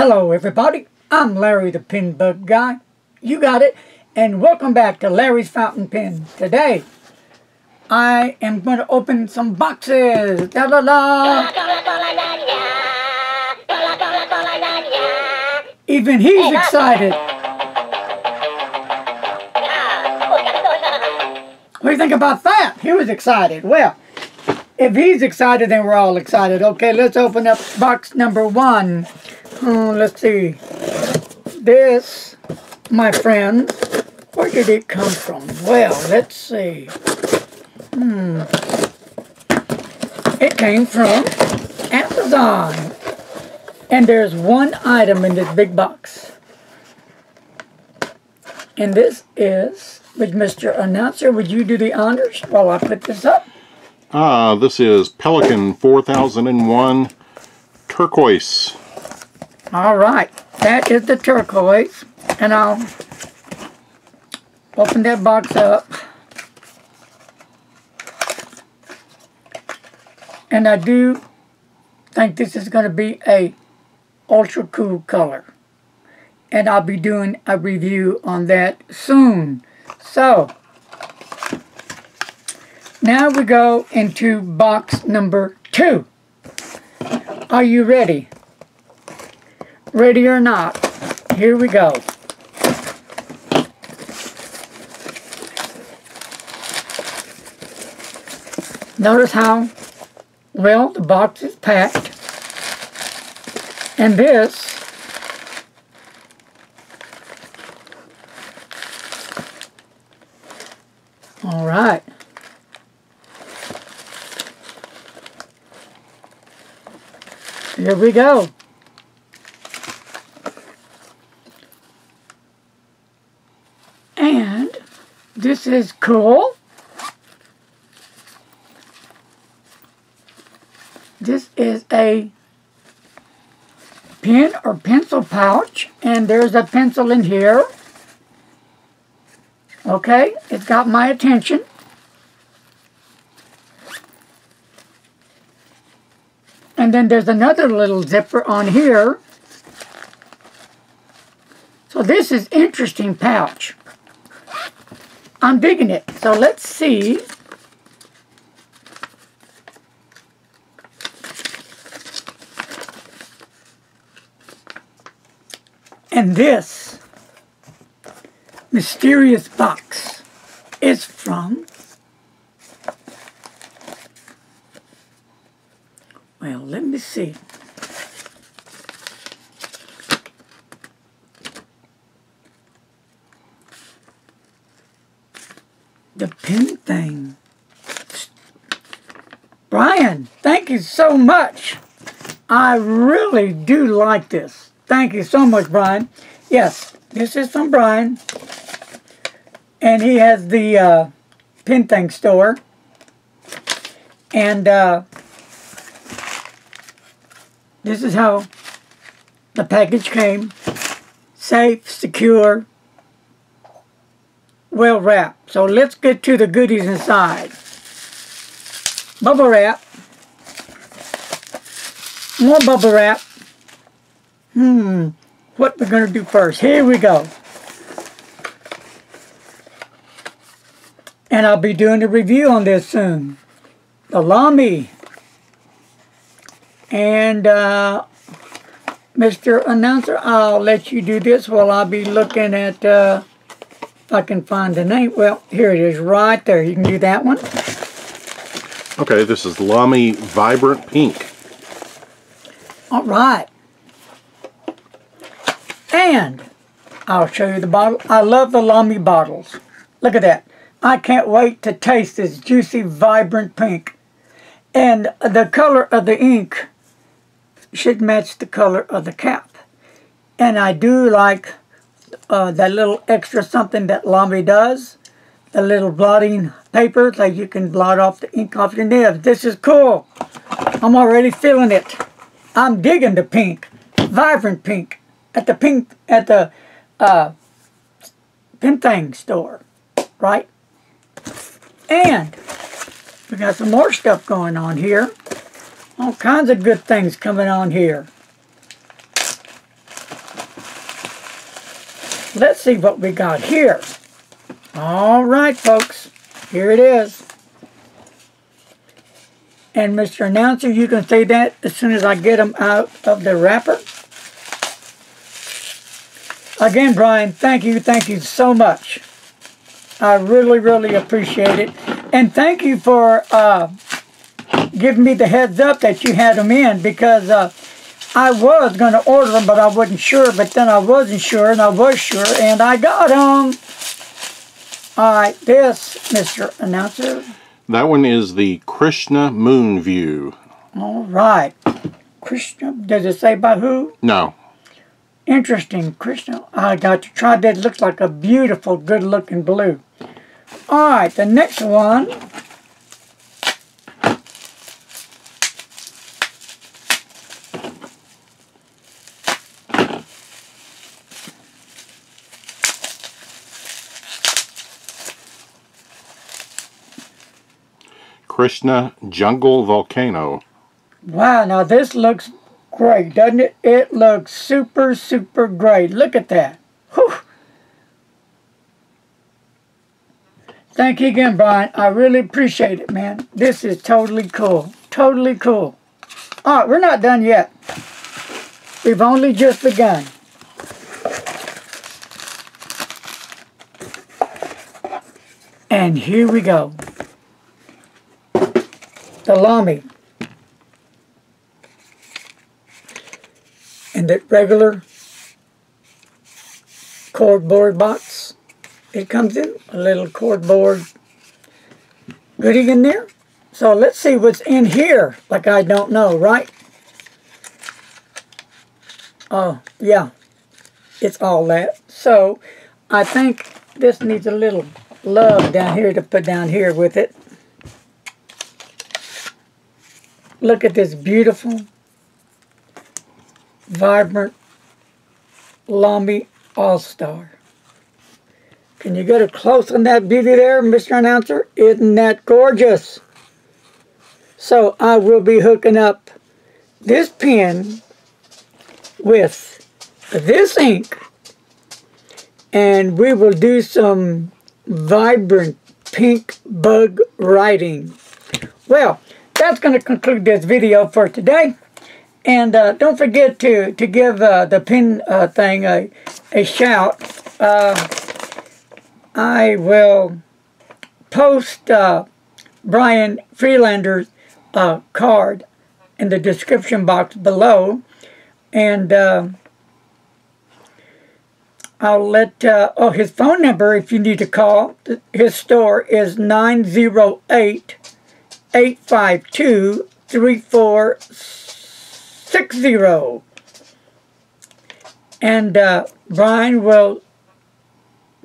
Hello everybody, I'm Larry the Pen Bug Guy. You got it. And welcome back to Larry's Fountain Pen. Today, I am going to open some boxes. Da la la. Even he's excited. What do you think about that? He was excited. Well, if he's excited, then we're all excited. Okay, let's open up box number 1. Let's see. This, my friend, where did it come from? Well, let's see. It came from Amazon. And there's one item in this big box. And this is, with Mr. Announcer, would you do the honors while I put this up? This is Pelican 4001 Turquoise. All right, that is the turquoise. And I'll open that box up. And I do think this is going to be a ultra cool color. And I'll be doing a review on that soon. So, now we go into box number 2. Are you ready? Ready or not? Here we go. Notice how well the box is packed. And this all right. Here we go. And this is cool. This is a pen or pencil pouch, and there's a pencil in here. Okay, it's got my attention. And then there's another little zipper on here. So this is interesting pouch. I'm digging it. So let's see. And this mysterious box is from, well, let me see. The pen thing. Brian, thank you so much. I really do like this. Thank you so much, Brian. Yes, this is from Brian. And he has the pen thing store. And this is how the package came. Safe, secure, well wrapped. So let's get to the goodies inside. Bubble wrap. More bubble wrap. What we're going to do first. Here we go. And I'll be doing a review on this soon. The Lamy. And Mr. Announcer, I'll let you do this while I'll be looking at, if I can find the name. Well, here it is right there. You can do that one. Okay, this is Lamy Vibrant Pink. All right. And I'll show you the bottle. I love the Lamy bottles. Look at that. I can't wait to taste this juicy, vibrant pink. And the color of the ink should match the color of the cap. And I do like that little extra something that Lamy does. The little blotting paper, so you can blot off the ink off your nibs. This is cool. I'm already feeling it. I'm digging the pink. Vibrant pink. At the pen thing store, right? And we got some more stuff going on here. All kinds of good things coming on here. let's see what we got here. All right, folks. Here it is. And Mr. Announcer, you can say that as soon as I get them out of the wrapper. Again, Brian, thank you so much. I really, really appreciate it. And thank you for giving me the heads up that you had them in, because I was going to order them, but I wasn't sure. But then I wasn't sure, and I was sure, and I got them. All right, this, Mr. Announcer. That one is the Krishna Moon View. All right. Krishna, does it say by who? No. Interesting, Krishna. I got to try that. It looks like a beautiful, good-looking blue. All right, the next one. Krishna Jungle Volcano. Wow, now this looks great, doesn't it? It looks super, super great. Look at that. Whew. Thank you again, Brian. I really appreciate it, man. This is totally cool. Totally cool. All right, we're not done yet. We've only just begun. And here we go. The Lamy. And that regular cardboard box it comes in, a little cardboard goodie in there. So let's see what's in here, like I don't know, right? Oh, yeah, it's all that. So I think this needs a little love down here to put down here with it. Look at this beautiful, vibrant Lamy All-Star. Can you get a close on that beauty there, Mr. Announcer? Isn't that gorgeous? So I will be hooking up this pen with this ink, and we will do some vibrant pink bug writing. Well, that's going to conclude this video for today. And don't forget to give the pen thing a shout. I will post Brian Freelander's card in the description box below. And I'll let, his phone number, if you need to call, his store is 908-852-3460. And Brian will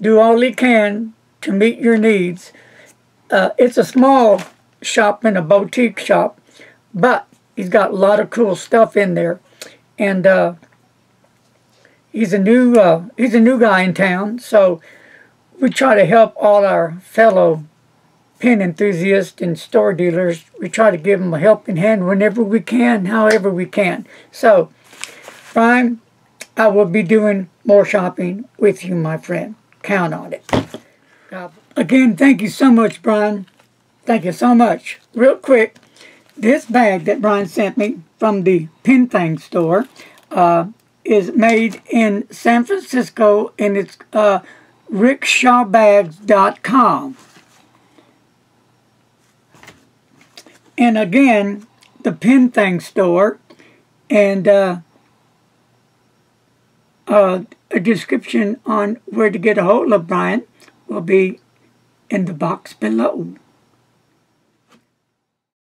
do all he can to meet your needs. It's a small shop and a boutique shop, but he's got a lot of cool stuff in there. And he's a new guy in town, so we try to help all our fellow pen enthusiasts and store dealers. We try to give them a helping hand whenever we can, however we can. So, Brian, I will be doing more shopping with you, my friend. Count on it. Again, thank you so much, Brian. Thank you so much. Real quick, this bag that Brian sent me from the Pen Thing store is made in San Francisco, and it's rickshawbags.com. And again, the Pen Thing store, and a description on where to get a hold of Brian will be in the box below.